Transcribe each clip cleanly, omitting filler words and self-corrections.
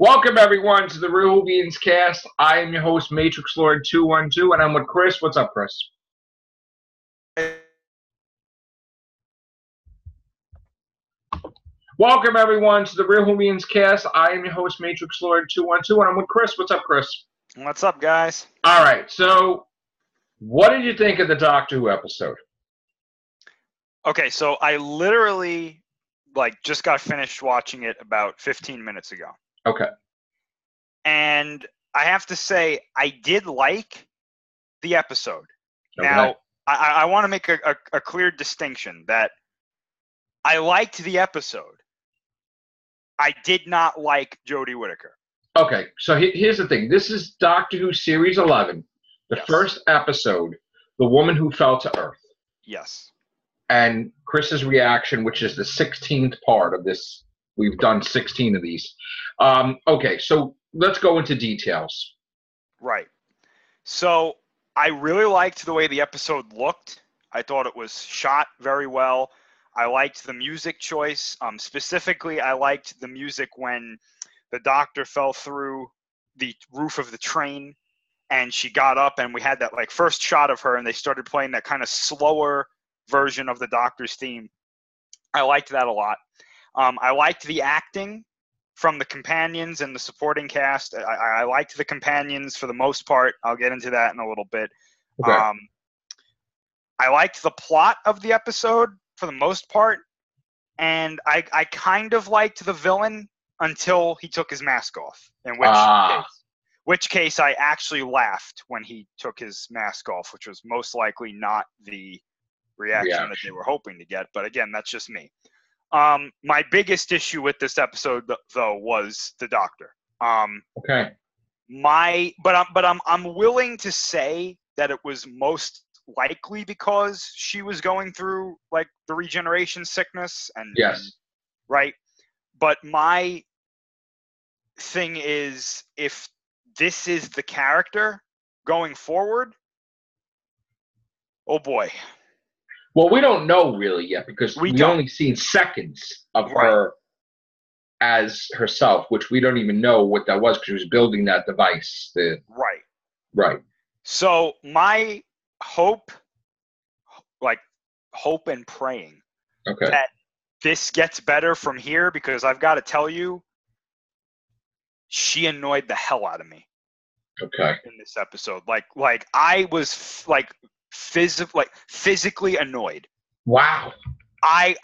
Welcome, everyone, to the Whovians cast. I am your host, Matrixlord212, and I'm with Chris. What's up, Chris? Welcome, everyone, to the Whovians cast. I am your host, Matrixlord212, and I'm with Chris. What's up, Chris? What's up, guys? All right, so what did you think of the Doctor Who episode? Okay, so I literally, just got finished watching it about 15 minutes ago. Okay. And I have to say, I did like the episode. Okay. Now, I want to make a clear distinction that I liked the episode. I did not like Jodie Whittaker. Okay, so here's the thing. This is Doctor Who Series 11, the first episode, The Woman Who Fell to Earth. Yes. And Chris's reaction, which is the 16th part of this. We've done 16 of these. Okay, so let's go into details. Right. So I really liked the way the episode looked. I thought it was shot very well. I liked the music choice. Specifically, I liked the music when the Doctor fell through the roof of the train and she got up and we had that first shot of her and they started playing that kind of slower version of the Doctor's theme. I liked that a lot. I liked the acting from the companions and the supporting cast. I liked the companions for the most part. I'll get into that in a little bit. Okay. I liked the plot of the episode for the most part, and I kind of liked the villain until he took his mask off, in which case I actually laughed when he took his mask off, which was most likely not the reaction that they were hoping to get. But again, that's just me. My biggest issue with this episode, though, was the Doctor. Okay. I'm willing to say that it was most likely because she was going through the regeneration sickness and right. But my thing is, if this is the character going forward, oh boy. Well, we don't know really yet because we only seen seconds of her as herself, which we don't even know what that was because she was building that device. Right. So my hope and praying that this gets better from here, because I've got to tell you, she annoyed the hell out of me. Okay. In this episode, I was physically annoyed. Wow. I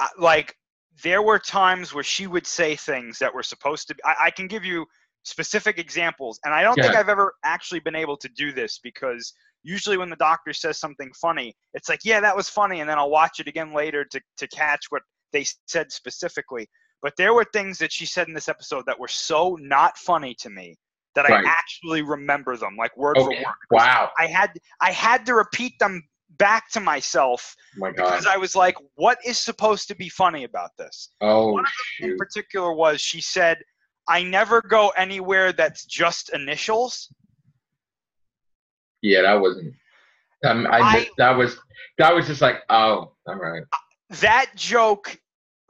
there were times where she would say things that were supposed to be. I can give you specific examples, and I don't think I've ever actually been able to do this, because usually when the Doctor says something funny, it's yeah, that was funny, and then I'll watch it again later to catch what they said specifically. But there were things that she said in this episode that were so not funny to me that I actually remember them, word for word. Wow. I had to repeat them back to myself because I was like, what is supposed to be funny about this? Oh, one of them in particular was, she said, I never go anywhere that's just initials. Yeah, that wasn't. That was just oh, all right. That joke,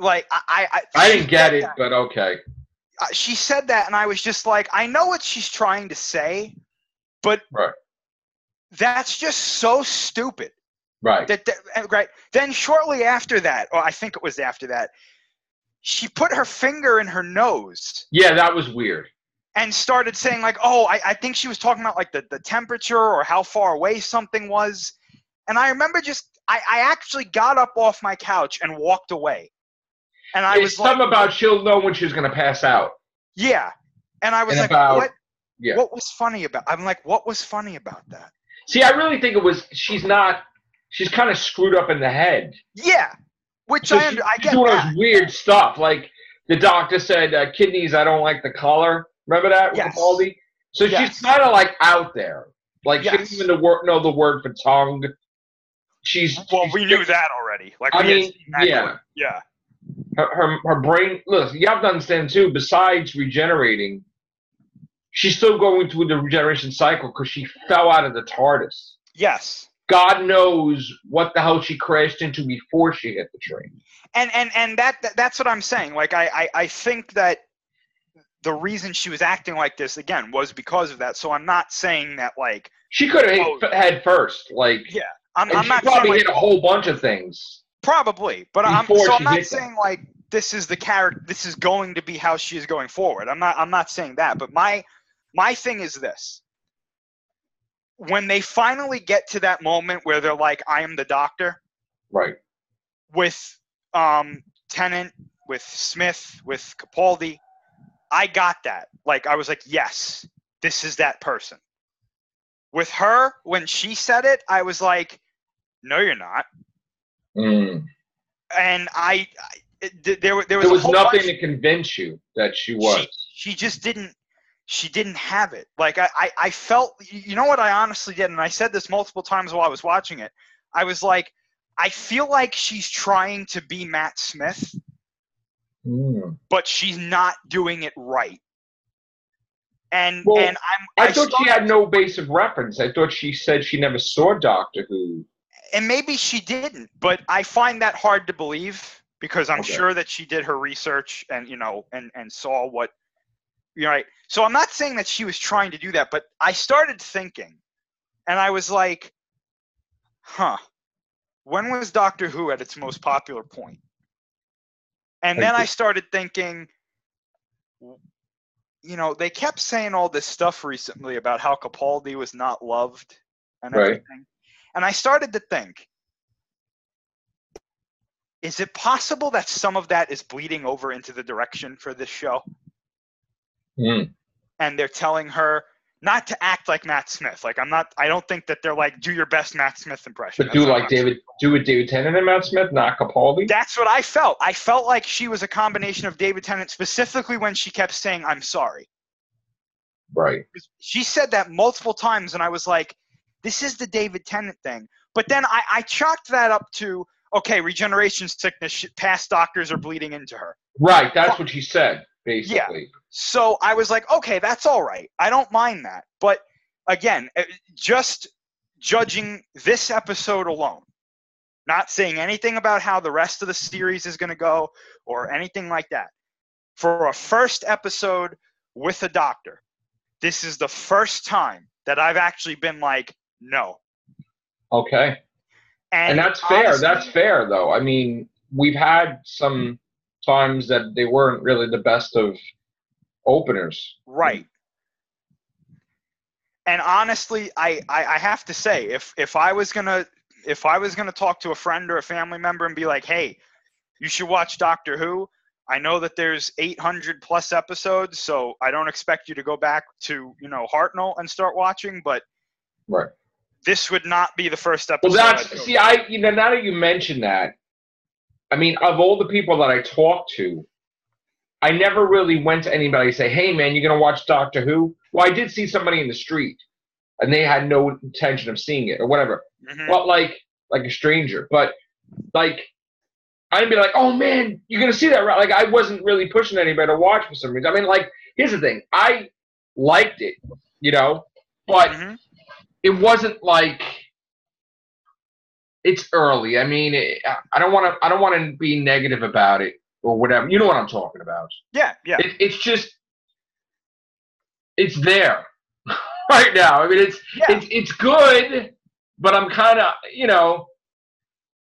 I didn't get it, but okay. She said that, and I was just I know what she's trying to say, but that's just so stupid. Right. Right. Then shortly after that, or I think it was after that, she put her finger in her nose. Yeah, that was weird. And started saying oh, I think she was talking about the temperature or how far away something was. And I remember I actually got up off my couch and walked away. And I was something about she'll know when she's going to pass out. Yeah. And I was what? Yeah. What was funny about? I'm what was funny about that? See, I really think it was she's kind of screwed up in the head. Yeah. Which I get. She's doing those weird stuff. The Doctor said, kidneys, I don't like the color. Remember that with the Baldy? So she's kind of out there. She doesn't even know the word for tongue. We knew that already. Yeah. Her brain. Listen, you have to understand too. Besides regenerating, she's still going through the regeneration cycle because she fell out of the TARDIS. Yes. God knows what the hell she crashed into before she hit the train. And that's what I'm saying. I think that the reason she was acting like this, again, was because of that. So I'm not saying that, like... She could have hit head first. Like, yeah. I'm she not probably saying, hit a whole bunch of things. Probably. But I'm not saying, like, this is the character, this is going to be how she is going forward. I'm not saying that. But my thing is this. When they finally get to that moment where they're like, I am the doctor. Right. With Tennant, with Smith, with Capaldi, I got that. Like, I was like, yes, this is that person. With her, when she said it, I was like, no, you're not. Mm. And there was nothing to convince you that she was. She just didn't. She didn't have it. Like, I felt, you know what I honestly did, and I said this multiple times while I was watching it. I was like, I feel like she's trying to be Matt Smith, but she's not doing it right. And I thought she had no base of reference. I thought she said she never saw Doctor Who. And maybe she didn't, but I find that hard to believe because I'm sure that she did her research and, you know, and saw what, right. So I'm not saying that she was trying to do that, but I started thinking, and I was like, when was Doctor Who at its most popular point? And then I started thinking, you know, they kept saying all this stuff recently about how Capaldi was not loved and everything. And I started to think, is it possible that some of that is bleeding over into the direction for this show? And they're telling her not to act like Matt Smith. Like, I don't think that they're like, do your best Matt Smith impression. But do a David Tennant and Matt Smith, not Capaldi? That's what I felt. I felt like she was a combination of David Tennant, specifically when she kept saying, I'm sorry. Right. She said that multiple times, and I was like, this is the David Tennant thing. But then I chalked that up to, okay, regeneration sickness, past doctors are bleeding into her. Right, that's what she said, basically. Yeah. So I was like, okay, that's all right. I don't mind that. But again, just judging this episode alone, not saying anything about how the rest of the series is going to go or anything like that. For a first episode with a doctor, this is the first time that I've actually been like, no. Okay. And that's fair. Honestly, that's fair, though. I mean, we've had some times that they weren't really the best of openers. Right. And honestly, I have to say, if I was gonna talk to a friend or a family member and be like, hey, you should watch Doctor Who. I know that there's 800 plus episodes, so I don't expect you to go back to, you know, Hartnell and start watching, but this would not be the first episode. Well, now that you mention that, I mean, of all the people that I talked to, I never really went to anybody and say, hey, man, you're going to watch Doctor Who? Well, I did see somebody in the street, and they had no intention of seeing it or whatever. Well, like a stranger. But, like, I'd be like, oh, man, you're going to see that, right? Like, I wasn't really pushing anybody to watch for some reason. I mean, like, here's the thing. I liked it, you know, but it wasn't like it's early. I mean, I don't want to be negative about it or whatever. You know what I'm talking about. Yeah. It's just, it's there right now. I mean, it's good, but I'm kind of, you know,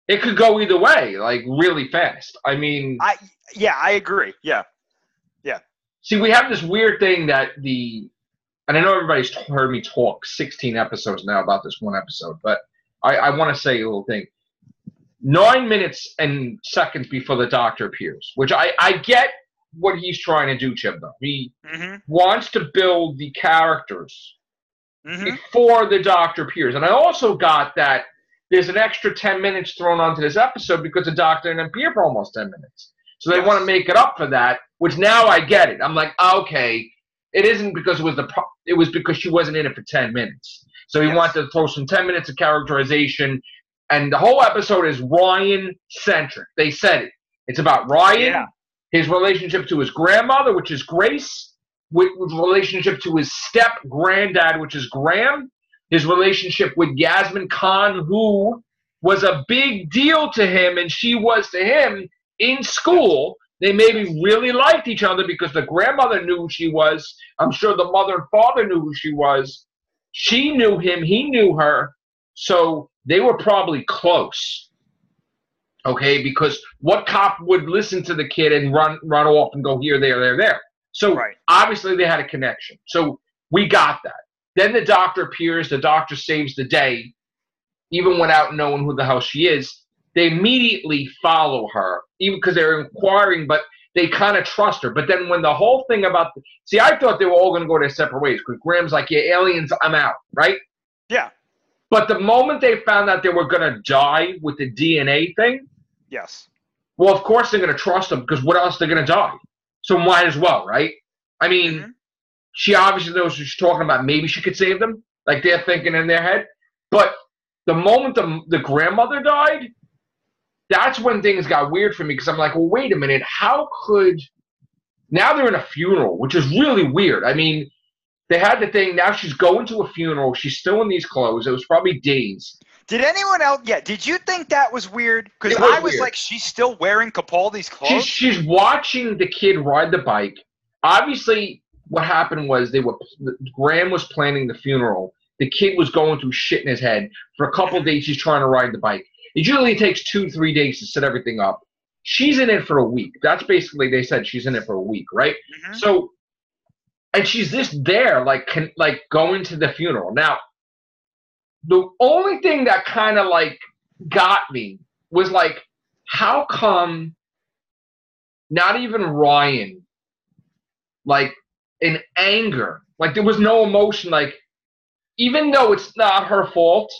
it could go either way, like really fast. I mean, I agree. Yeah. See, we have this weird thing that and I know everybody's heard me talk 16 episodes now about this one episode, but I want to say a little thing. 9 minutes and seconds before the Doctor appears, which I get what he's trying to do, Chip, though. He wants to build the characters before the Doctor appears. And I also got that there's an extra 10 minutes thrown onto this episode because the Doctor didn't appear for almost 10 minutes. So they want to make it up for that, which now I get it. I'm like, okay, it isn't because it was because she wasn't in it for 10 minutes. So he wanted to throw some 10 minutes of characterization, and the whole episode is Ryan-centric. They said it. It's about Ryan, his relationship to his grandmother, which is Grace, with relationship to his step-granddad, which is Graham, his relationship with Yasmin Khan, who was a big deal to him, and she was to him in school. they maybe really liked each other because the grandmother knew who she was. I'm sure the mother and father knew who she was. She knew him. He knew her. So they were probably close. Okay, because what cop would listen to the kid and run off and go here, there? So obviously they had a connection. So we got that. Then the doctor appears. The doctor saves the day, even without knowing who the hell she is. They immediately follow her, even because they're inquiring, but they kind of trust her. But then when the whole thing about see, I thought they were all going to go their separate ways because Graham's like, yeah, aliens, I'm out, right? Yeah. But the moment they found out they were going to die with the DNA thing, yes. Well, of course they're going to trust them because what else they're going to die? So might as well, right? I mean, she obviously knows what she's talking about. Maybe she could save them, like they're thinking in their head. But the moment the grandmother died, that's when things got weird for me because I'm like, well, wait a minute. How could – now they're in a funeral, which is really weird. I mean, they had the thing. Now she's going to a funeral. She's still in these clothes. It was probably days. Did anyone else – yeah, did you think that was weird? Because I was like, she's still wearing Capaldi's clothes? She's watching the kid ride the bike. Obviously, what happened was Graham was planning the funeral. The kid was going through shit in his head. For a couple of days, he's trying to ride the bike. It usually takes 2-3 days to set everything up. She's in it for a week. That's basically, they said she's in it for a week, right? So, and she's just there, like going to the funeral. Now, the only thing that kind of like got me was like, how come not even Ryan, like in anger, like there was no emotion, like even though it's not her fault,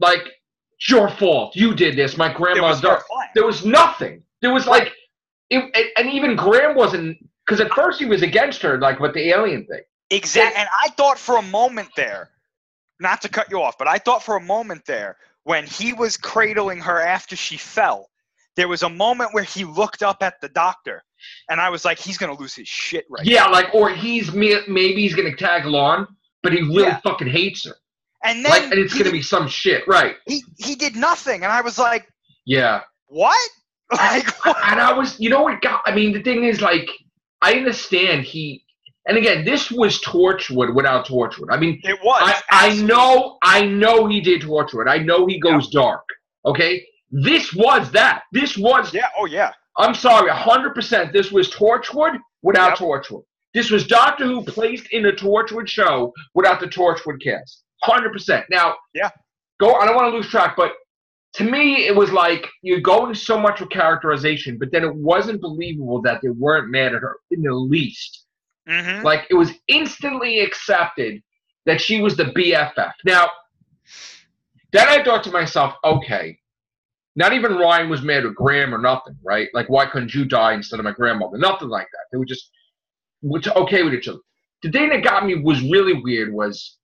like, it's your fault. You did this. My grandma died. There was nothing. There was like, and even Graham wasn't, because at first he was against her, like with the alien thing. Exactly. And I thought for a moment there, not to cut you off, but I thought for a moment there, when he was cradling her after she fell, there was a moment where he looked up at the doctor, and I was like, he's going to lose his shit right now. Yeah, like, or maybe he's going to tag along, but he really fucking hates her. And then and it's going to be some shit, right? He did nothing, and I was like, yeah. What? Like, what? And I was, you know what got, I mean, the thing is, like, I understand and again, this was Torchwood without Torchwood. I mean, it was. I know he did Torchwood. I know he goes dark, okay? This was that. This was. Yeah, oh yeah. I'm sorry, 100%. This was Torchwood without Torchwood. This was Doctor Who placed in a Torchwood show without the Torchwood cast. 100%. Now, I don't want to lose track, but to me, it was like you're going so much with characterization, but then it wasn't believable that they weren't mad at her in the least. Like, it was instantly accepted that she was the BFF. Now, then I thought to myself, okay, not even Ryan was mad with Graham or nothing, right? Like, why couldn't you die instead of my grandmother? Nothing like that. They were just okay with each other. The thing that got me was really weird was,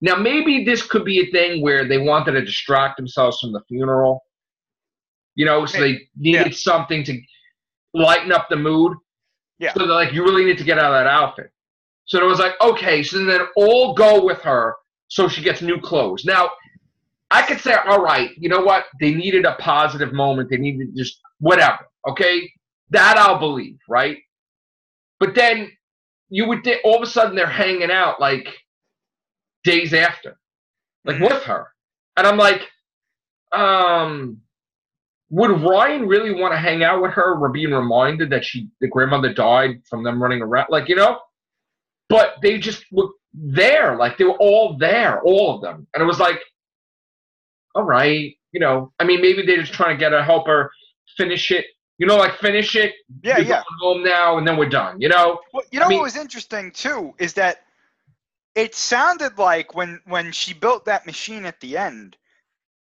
now maybe this could be a thing where they wanted to distract themselves from the funeral, you know, so they needed something to lighten up the mood. Yeah. So they're like, you really need to get out of that outfit. So it was like, okay, so then all go with her so she gets new clothes. Now, I could say, all right, you know what? They needed a positive moment. They needed just whatever, okay? That I'll believe, right? But then you would think all of a sudden they're hanging out like days after, like with her. And I'm like, would Ryan really want to hang out with her or being reminded that the grandmother died from them running around? Like, you know? But they just were there. Like, they were all there, all of them. And it was like, all right, you know. I mean, maybe they're just trying to get her, help her finish it. You know, like, finish it. Yeah, we're going home now, and then we're done, you know? Well, you know what was interesting, too, is that it sounded like when she built that machine at the end,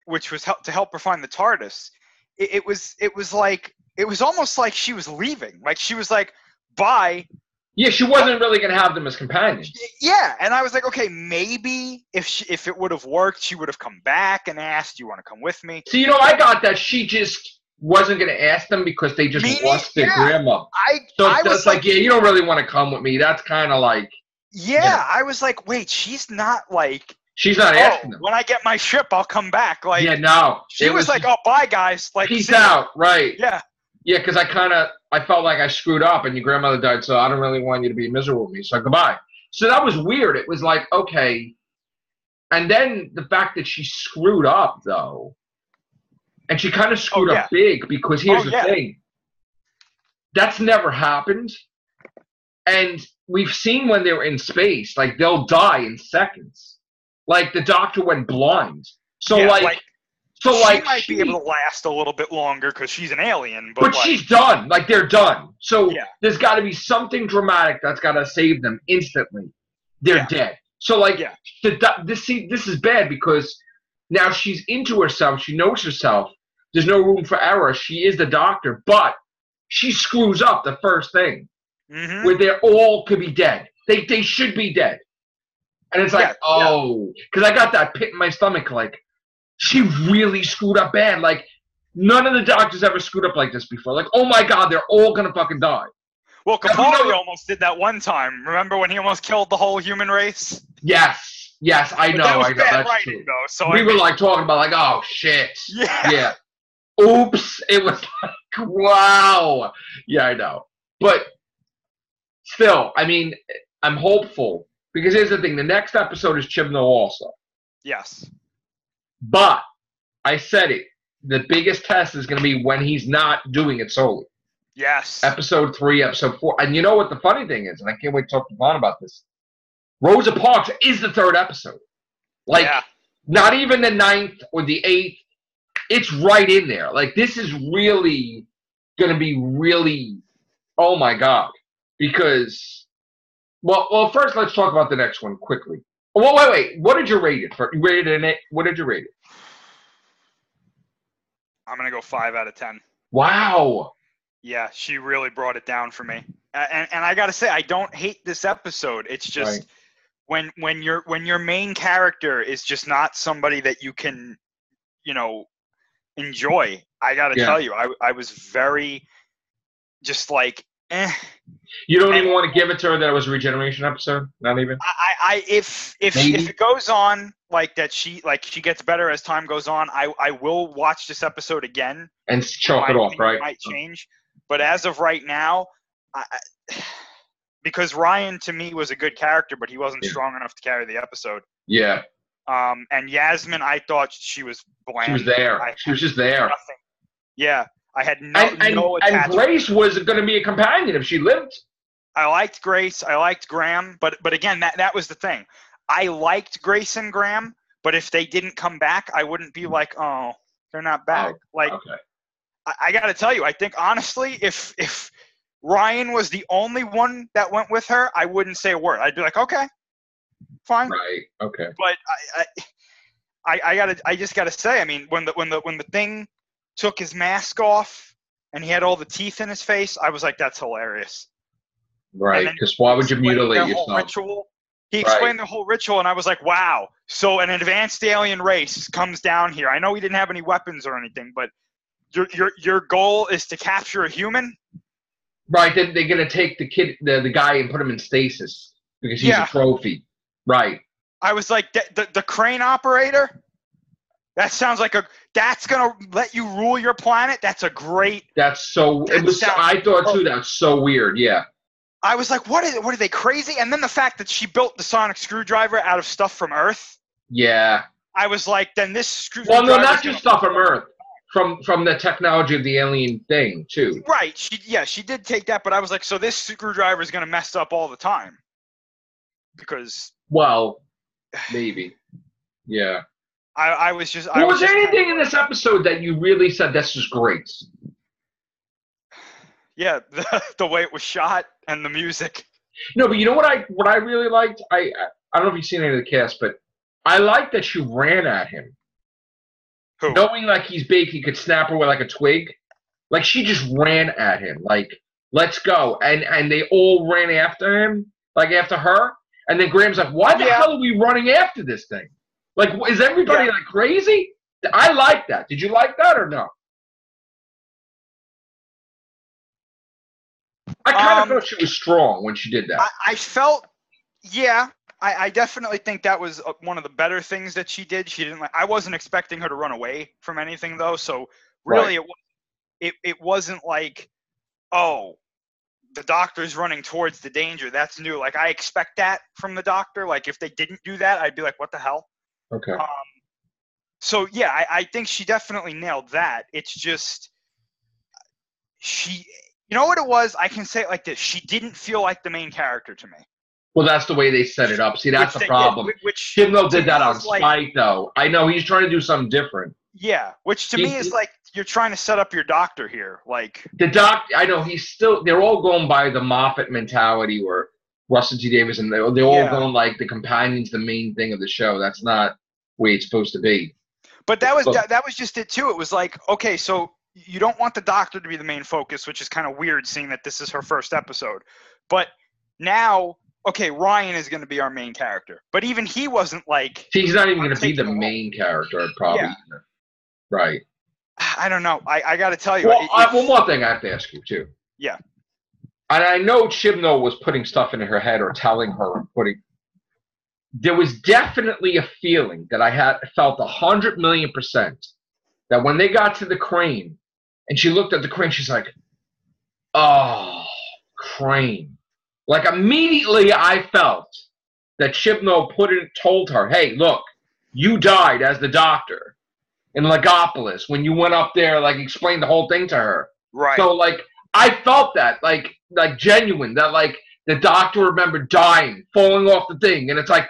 which was to help her find the TARDIS, it was almost like she was leaving. Like, she was like, bye. Yeah, she wasn't really going to have them as companions. Yeah, and I was like, okay, maybe if it would have worked, she would have come back and asked, do you want to come with me? So, you know, I got that she just wasn't going to ask them because they just lost their grandma. I was like, yeah, you don't really want to come with me. That's kind of like. Yeah, I was like, wait, she's not like. She's not asking them. When I get my ship, I'll come back. Like, yeah, no. She was like, oh, bye, guys. Like, peace out, right. Yeah. Yeah, because I felt like I screwed up and your grandmother died, so I don't really want you to be miserable with me, so goodbye. So that was weird. It was like, okay. And then the fact that she screwed up, though, and she kind of screwed up big, because here's the thing. That's never happened. And we've seen when they're in space, like, they'll die in seconds. Like, the doctor went blind. So, she might be able to last a little bit longer because she's an alien. But she's done. Like, they're done. So there's got to be something dramatic that's got to save them instantly. They're dead. So, like, this is bad because now she's into herself. She knows herself. There's no room for error. She is the doctor. But she screws up the first thing. Mm-hmm. Where they all could be dead. They should be dead. And it's like, because I got that pit in my stomach, like, she really screwed up bad. Like, none of the doctors ever screwed up like this before. Like, oh my God, they're all going to fucking die. Well, Capaldi almost did that one time. Remember when he almost killed the whole human race? Yes, I know. I know. That's writing, true. Though, so we were like talking about like, oh shit. Yeah. Oops. It was like, wow. Yeah, I know. But still, I mean, I'm hopeful because here's the thing: the next episode is Chibnall also. Yes. But I said it. The biggest test is going to be when he's not doing it solely. Yes. Episode 3, episode 4. And you know what the funny thing is, and I can't wait to talk to Vaughn about this. Rosa Parks is the 3rd episode. Like, not even the 9th or the 8th. It's right in there. Like, this is really going to be really, oh my God. Because, well, first let's talk about the next one quickly. Well, wait. What did you rate it? What did you rate it? I'm going to go 5 out of 10. Wow. Yeah, she really brought it down for me. And I got to say, I don't hate this episode. It's just when your main character is just not somebody that you can, enjoy. I got to tell you, I was very just like, eh. You don't even want to give it to her that it was a regeneration episode? Not even? If it goes on like that, she gets better as time goes on, I will watch this episode again. And chalk it off, right? Might change. But as of right now, because Ryan to me was a good character, but he wasn't strong enough to carry the episode. Yeah. And Yasmin, I thought she was bland. She was there. She was just there. Nothing. Yeah. I had no attachment. And Grace was going to be a companion if she lived. I liked Grace. I liked Graham. But again, that was the thing. I liked Grace and Graham, but if they didn't come back, I wouldn't be like, oh, they're not back. I got to tell you, I think honestly, if Ryan was the only one that went with her, I wouldn't say a word. I'd be like, okay, fine. Right. Okay. But I just gotta say, I mean, when the thing took his mask off and he had all the teeth in his face, I was like, that's hilarious. Right. Because why would you mutilate yourself? He explained the whole ritual, and I was like, wow. So an advanced alien race comes down here. I know he didn't have any weapons or anything, but your goal is to capture a human? Right. They're going to take the guy and put him in stasis because he's a trophy. Right. I was like, the crane operator? That sounds like that's going to let you rule your planet? That's a great... I thought, too, that's so weird. Yeah. I was like, what are they crazy? And then the fact that she built the sonic screwdriver out of stuff from Earth. Yeah. I was like, then this screwdriver... Well, no, not just stuff from Earth. From the technology of the alien thing, too. Right. She did take that, but I was like, so this screwdriver is going to mess up all the time. Because... Well, maybe. Yeah. I was just... Was there anything in this episode that you really said, this was great? Yeah, the way it was shot and the music. No, but you know what I really liked? I don't know if you've seen any of the cast, but I liked that she ran at him. Who? Knowing like he's big, he could snap her with like a twig. Like she just ran at him, like, let's go. And they all ran after him, like after her. And then Graham's like, why the hell are we running after this thing? Like, is everybody like crazy? I like that. Did you like that or no? I kind of felt she was strong when she did that. I felt, I definitely think that was one of the better things that she did. She didn't I wasn't expecting her to run away from anything though. So really, it wasn't like, oh, the doctor's running towards the danger. That's new. Like, I expect that from the doctor. Like, if they didn't do that, I'd be like, what the hell? Okay. So, yeah, I think she definitely nailed that. It's just you know what it was? I can say it like this. She didn't feel like the main character to me. Well, that's the way they set it up. See, that's the problem. Chibnall did that on spite, though. I know he's trying to do something different. Yeah, which to me is like you're trying to set up your doctor here. Like the I know they're all going by the Moffat mentality or Russell T Davies, and they're all going like the companion's the main thing of the show. That's not the way it's supposed to be. But that was just it too. It was like, okay, so you don't want the doctor to be the main focus, which is kind of weird seeing that this is her first episode. But now, okay, Ryan is going to be our main character. But even he wasn't like... He's not even going to be the main character, probably. Yeah. Right. I don't know. I got to tell you. Well, one more thing I have to ask you, too. Yeah. And I know Chibnall was putting stuff into her head or telling her. There was definitely a feeling that I felt 100,000,000% that when they got to the crane and she looked at the crane, she's like, oh, crane. Like, immediately I felt that Chibnall told her, hey, look, you died as the doctor in Legopolis when you went up there, like, explained the whole thing to her. Right. So, like, I felt that, like genuine, that, like, the doctor remembered dying, falling off the thing, and it's like,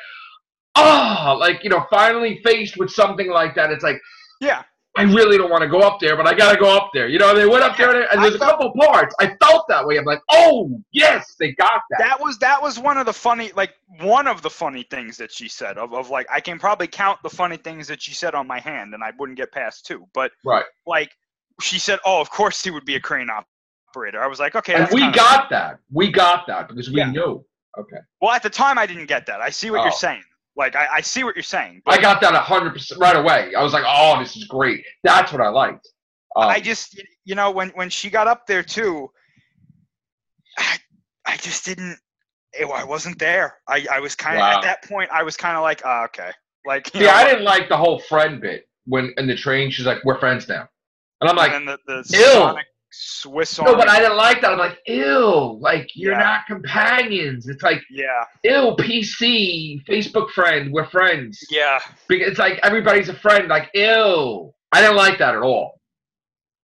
oh, like, finally faced with something like that, it's like, yeah. I really don't want to go up there, but I got to go up there. They went up there, and there's a couple parts. I felt that way. I'm like, oh, yes, they got that. That was one of the funny things that she said of like, I can probably count the funny things that she said on my hand, and I wouldn't get past two. But, right. Like, she said, oh, of course he would be a crane operator. I was like, okay. And we got that. We got that because we knew. Okay. Well, at the time, I didn't get that. I see what you're saying. Like, I see what you're saying. I got that 100% right away. I was like, oh, this is great. That's what I liked. I just, when she got up there, too, I just didn't, I wasn't there. I was kind of, at that point, I was kind of like, oh, okay. Like, I didn't like the whole friend bit when in the train, she's like, we're friends now. And I'm like, and the Sonic Swiss Army. No, but I didn't like that. I'm like, ew, like, you're not companions. It's like, ew, PC, Facebook friend, we're friends. Yeah. It's like everybody's a friend, like, ew. I didn't like that at all.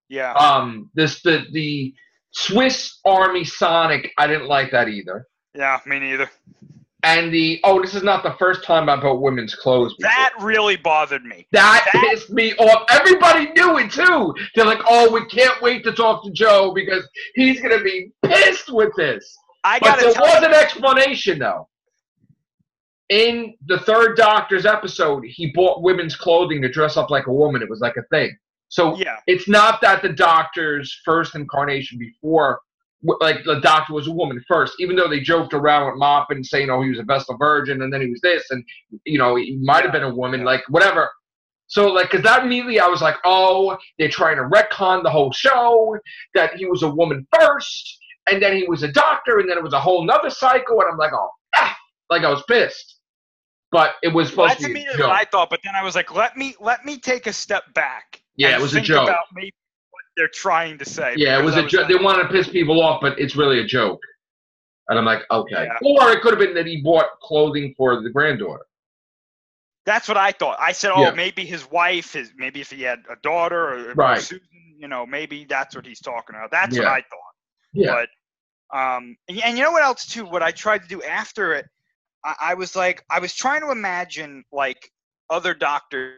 Yeah. The Swiss Army Sonic, I didn't like that either. Yeah, me neither. And this is not the first time I bought women's clothes before. That really bothered me. That pissed me off. Everybody knew it, too. They're like, oh, we can't wait to talk to Joe because he's going to be pissed with this. But there was an explanation, though. In the third Doctor's episode, he bought women's clothing to dress up like a woman. It was like a thing. So it's not that the Doctor's first incarnation before, like, the Doctor was a woman first, even though they joked around with Moffat and saying, oh, he was a Vestal Virgin, and then he was this, and, he might have been a woman, like, whatever. So, like, because that immediately I was like, oh, they're trying to retcon the whole show, that he was a woman first, and then he was a doctor, and then it was a whole nother cycle, and I'm like, oh, like, I was pissed. But it was supposed to be a joke. What I thought, but then I was like, let me take a step back. Yeah, it was a joke. About maybe what they're trying to say. Yeah, it was a joke. They wanted to piss people off, but it's really a joke. And I'm like, okay. Yeah. Or it could have been that he bought clothing for the granddaughter. That's what I thought. I said, maybe his wife, maybe if he had a daughter or Susan, maybe that's what he's talking about. That's what I thought. Yeah. But, and you know what else, too? What I tried to do after it, I was like, I was trying to imagine, like, other doctors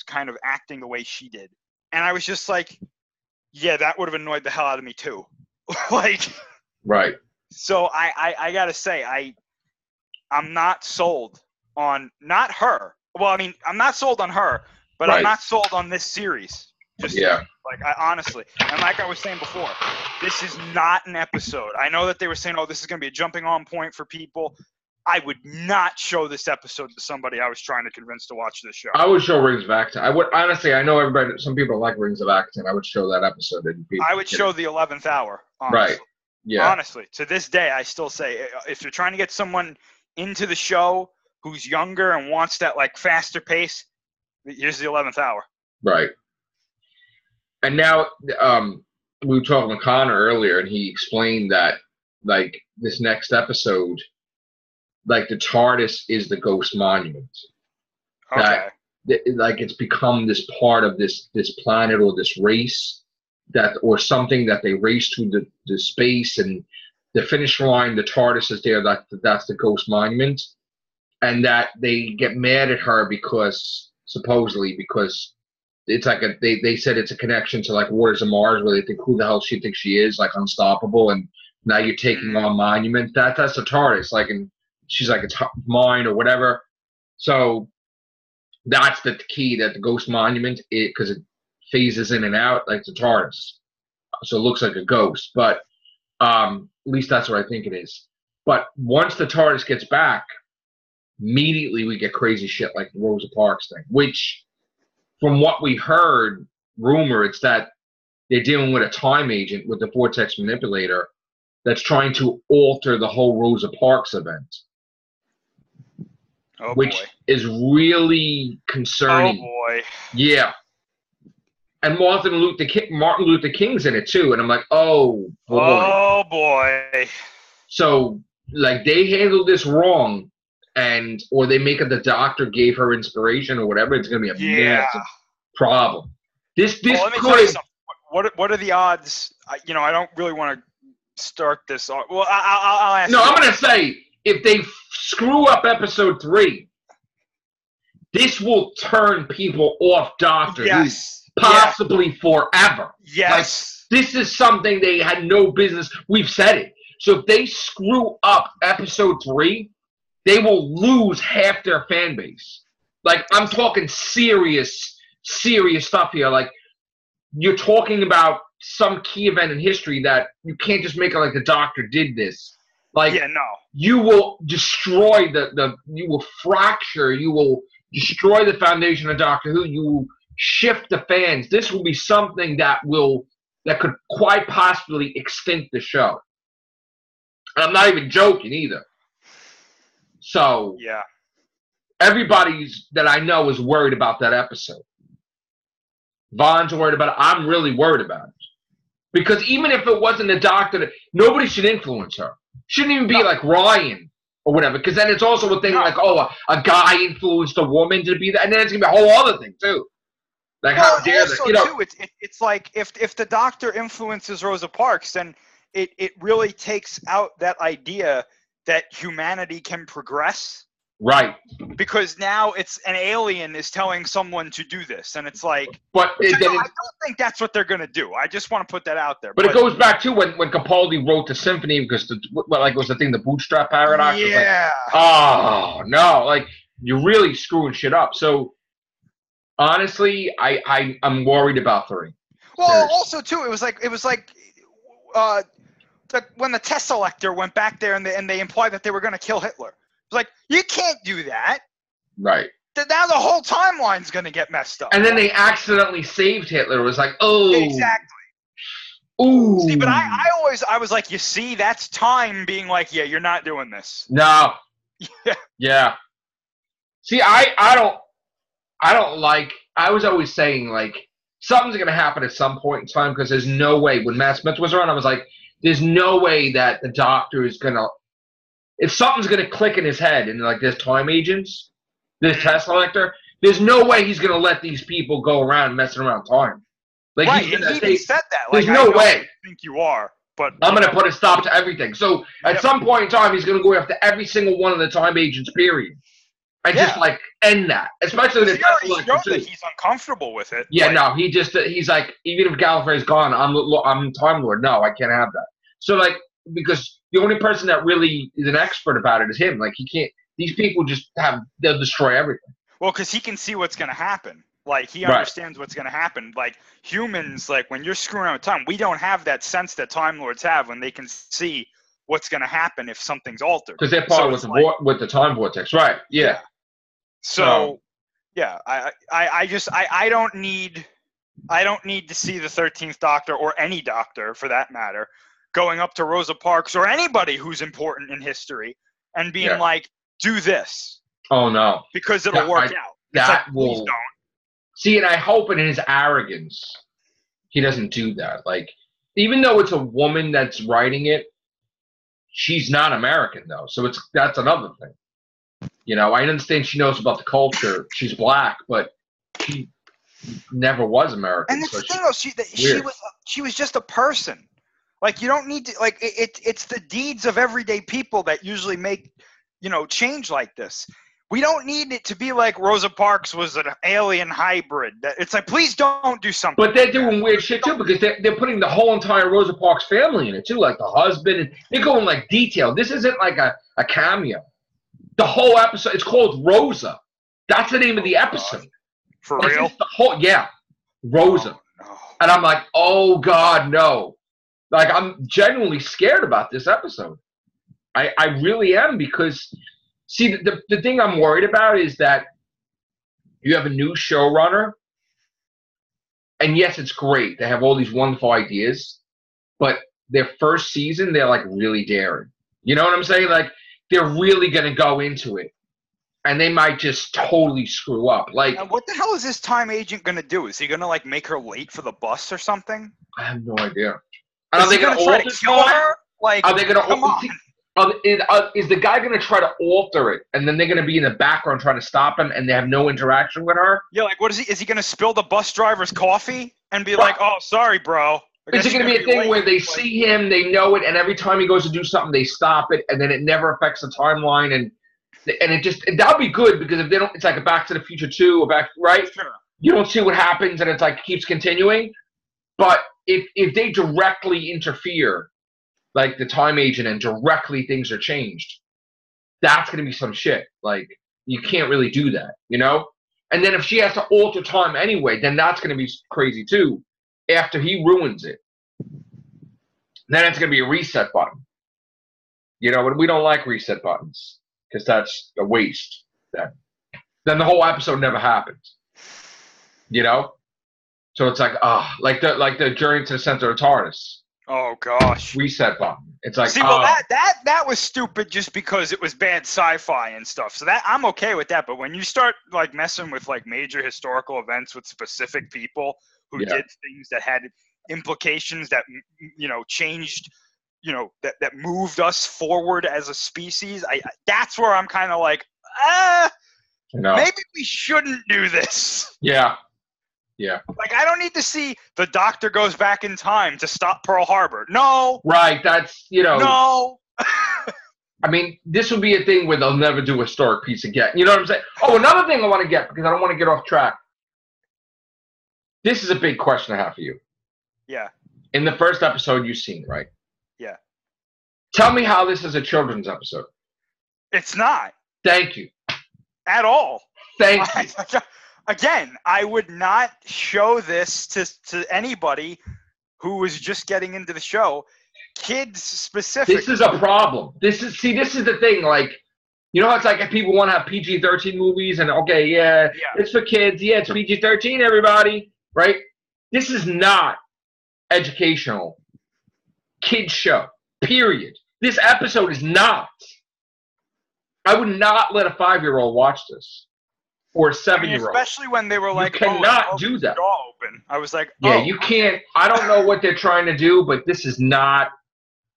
kind of acting the way she did. And I was just like, yeah, that would have annoyed the hell out of me, too. Like. Right. So I got to say, I'm not sold on, not her. Well, I mean, I'm not sold on her, but I'm not sold on this series. Like, honestly. And like I was saying before, this is not an episode. I know that they were saying, oh, this is going to be a jumping on point for people. I would not show this episode to somebody I was trying to convince to watch this show. I would show Rings of Accent. I would, honestly, I know everybody, some people like Rings of Accent. I would show that episode. I would show the 11th hour. Honestly. Right. Yeah. Honestly, to this day, I still say, if you're trying to get someone into the show who's younger and wants that, like, faster pace, here's the 11th hour. Right. And now, we were talking with Connor earlier, and he explained that, like, this next episode, like, the TARDIS is the Ghost Monument. Okay. That, like, it's become this part of this planet or this race or something that they race through the space, and the finish line, the TARDIS is there. That's the Ghost Monument, and that they get mad at her because it's like they said it's a connection to like Waters of Mars, where they think who the hell she thinks she is, like unstoppable, and now you're taking on Monument. That's the TARDIS, like, and she's like, it's mine or whatever. So that's the key, that the Ghost Monument, because it phases in and out like the TARDIS, so it looks like a ghost. But at least that's what I think it is. But once the TARDIS gets back, immediately we get crazy shit like the Rosa Parks thing, which, from what we heard, rumor, it's that they're dealing with a time agent with the Vortex Manipulator that's trying to alter the whole Rosa Parks event. Oh, which boy. is really concerning. Oh, boy. Yeah. And Martin Luther King's in it, too. And I'm like, oh, boy. Oh, boy. So, like, they handled this wrong, or they make it the doctor gave her inspiration or whatever. It's going to be a massive problem. This let me tell you something. What are the odds? I don't really want to start this off. Well, I'll ask No, you. I'm going to say, if they screw up episode 3, this will turn people off Doctor Who, possibly forever. Yes. Like, this is something they had no business. We've said it. So if they screw up episode 3, they will lose half their fan base. Like, I'm talking serious stuff here. Like, you're talking about some key event in history that you can't just make it like the Doctor did this. Like, you will destroy you will fracture, you will destroy the foundation of Doctor Who, you will shift the fans. This will be something that could quite possibly extinct the show. And I'm not even joking either. So, everybody that I know is worried about that episode. Vaughn's worried about it. I'm really worried about it. Because even if it wasn't the Doctor, nobody should influence her. Shouldn't even be like Ryan or whatever, because then it's also a thing like, oh, a guy influenced a woman to be that, and then it's gonna be a whole other thing too. Like, how dare they? Too, it's like if the Doctor influences Rosa Parks, then it really takes out that idea that humanity can progress. Right. Because now it's an alien is telling someone to do this, and it's like. But I don't think that's what they're going to do. I just want to put that out there. But it goes back to when Capaldi wrote the symphony, because was the thing, the bootstrap paradox. Yeah. Like, oh no! Like, you're really screwing shit up. So honestly, I'm worried about 3. Well, Seriously. Also too, it was like when the test selector went back there and they implied that they were going to kill Hitler. It's like, you can't do that. Right. Now the whole timeline's going to get messed up. And then they accidentally saved Hitler. It was like, oh. Exactly. Ooh. See, but I was like, you see, that's time being like, yeah, you're not doing this. No. Yeah. Yeah. See, I was always saying, like, something's going to happen at some point in time, because there's no way. When Matt Smith was around, I was like, there's no way that the Doctor is going to, if something's going to click in his head, and like there's time agents, this test selector, there's no way he's going to let these people go around messing around time. Like, right, he even said that. There's like, no way. I think you are, but I'm going to put a stop to everything. So at some point in time, he's going to go after every single one of the time agents, period. And just, like, end that. Especially the test selector, too. That he's uncomfortable with it. Yeah, no, he's like, even if Gallifrey's gone, I'm Time Lord. No, I can't have that. So, like, because the only person that really is an expert about it is him. Like, he can't, these people they'll destroy everything. Well, because he can see what's going to happen. Like, he understands what's going to happen. Like, humans, like, when you're screwing around with time, we don't have that sense that Time Lords have when they can see what's going to happen if something's altered. Because they're part with the time vortex. Right, yeah. So, yeah, I don't need to see the 13th Doctor, or any Doctor, for that matter, going up to Rosa Parks or anybody who's important in history and being like, do this. Oh, no. Because it'll work out. That will. Please don't. See, and I hope in his arrogance He doesn't do that. Like, even though it's a woman that's writing it, she's not American though. So that's another thing. You know, I understand she knows about the culture. She's black, but she never was American. And that's the thing, though. She was just a person. Like, you don't need to, like, it's the deeds of everyday people that usually make, you know, change like this. We don't need it to be like Rosa Parks was an alien hybrid. It's like, please don't do something. But they're doing weird shit too, because they're putting the whole entire Rosa Parks family in it too, like the husband, and they're going like detail. This isn't like a cameo. The whole episode, it's called Rosa. That's the name of the episode. For real? Rosa. Oh, no. And I'm like, oh God, no. Like, I'm genuinely scared about this episode. I really am, because, see, the thing I'm worried about is that you have a new showrunner, and yes, it's great. They have all these wonderful ideas, but their first season, they're, like, really daring. You know what I'm saying? Like, they're really going to go into it, and they might just totally screw up. Like, now, what the hell is this time agent going to do? Is he going to, like, make her late for the bus or something? I have no idea. Are they going to try to kill her? Like, are they going to come on. Is the guy going to try to alter it, and then they're going to be in the background trying to stop him, and they have no interaction with her? Yeah, like, what is he? Is he going to spill the bus driver's coffee and be like, "Oh, sorry, bro"? Is it going to be a thing where they see him, they know it, and every time he goes to do something, they stop it, and then it never affects the timeline, and that'll be good, because if they don't, it's like a Back to the Future 2 or right? Sure. You don't see what happens, and it's like keeps continuing. But if they directly interfere, like the time agent, and directly things are changed, that's going to be some shit. Like, you can't really do that, you know? And then if she has to alter time anyway, then that's going to be crazy too, after he ruins it. Then it's going to be a reset button. You know, and we don't like reset buttons, because that's a waste. Then the whole episode never happens. You know? So it's like, like the journey to the center of TARDIS. Oh gosh. Reset button. It's like, see, well, that was stupid just because it was bad sci-fi and stuff. So that I'm okay with that. But when you start like messing with like major historical events with specific people who did things that had implications that, you know, changed, you know, that moved us forward as a species, that's where I'm kind of like, maybe we shouldn't do this. Yeah. Yeah. Like, I don't need to see the Doctor goes back in time to stop Pearl Harbor. No. Right. That's, you know. No. I mean, this will be a thing where they'll never do a historic piece again. You know what I'm saying? Oh, another thing I want to get, because I don't want to get off track. This is a big question I have for you. Yeah. In the first episode you've seen, right? Yeah. Tell me how this is a children's episode. It's not. Thank you. At all. Thank you. Again, I would not show this to anybody who was just getting into the show. Kids specifically. This is a problem. This is the thing. Like, you know how it's like if people want to have PG-13 movies and it's for kids. Yeah, it's PG-13, everybody. Right? This is not educational kids show. Period. This episode is not. I would not let a 5-year-old watch this. Or a 7-year-old. Especially when they were like, you cannot do that. Open. I was like, yeah, you can't. I don't know what they're trying to do, but this is not.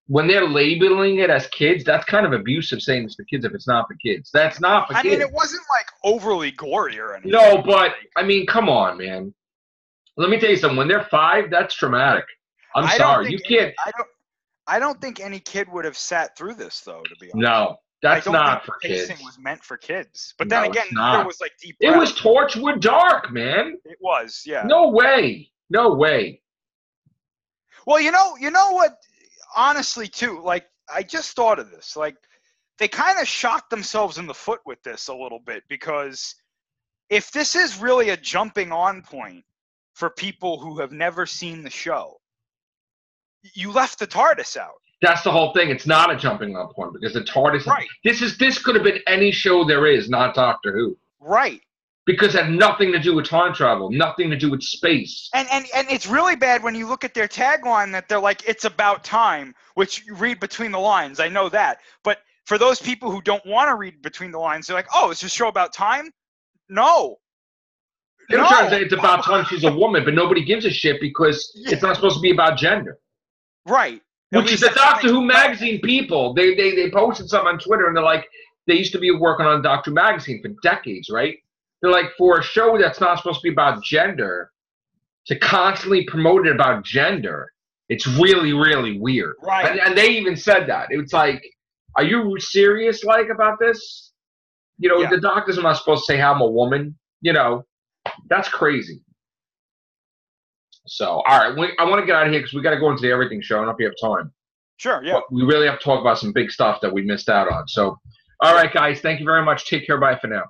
When they're labeling it as kids, that's kind of abusive saying it's for kids if it's not for kids. That's not for kids. I mean, it wasn't like overly gory or anything. No, but I mean, come on, man. Let me tell you something. When they're 5, that's traumatic. I'm sorry. You can't. I don't think any kid would have sat through this, though, to be honest. No. That's not for kids. Pacing was meant for kids. But then again, there was like deep. It was Torchwood Dark, man. It was, yeah. No way. No way. Well, you know what? Honestly, too, like, I just thought of this. Like, they kind of shot themselves in the foot with this a little bit, because if this is really a jumping on point for people who have never seen the show, you left the TARDIS out. That's the whole thing. It's not a jumping on point, because the TARDIS. Right. This could have been any show there is, not Doctor Who. Right. Because it had nothing to do with time travel, nothing to do with space. And it's really bad when you look at their tagline that they're like, it's about time, which you read between the lines. I know that. But for those people who don't want to read between the lines, they're like, oh, it's a show about time? No. They were trying to say it's about time she's a woman, but nobody gives a shit because it's not supposed to be about gender. Right. Which is the Doctor Who magazine people. They posted something on Twitter, and they're like, they used to be working on Doctor Who magazine for decades, right? They're like, for a show that's not supposed to be about gender, to constantly promote it about gender, it's really, really weird. Right. And they even said that. It was like, are you serious, like, about this? You know, the Doctors are not supposed to say how I'm a woman. You know, that's crazy. So, all right, I want to get out of here because we got to go into the Everything show. I don't know if you have time. Sure, yeah. But we really have to talk about some big stuff that we missed out on. So, all right, guys, thank you very much. Take care. Bye for now.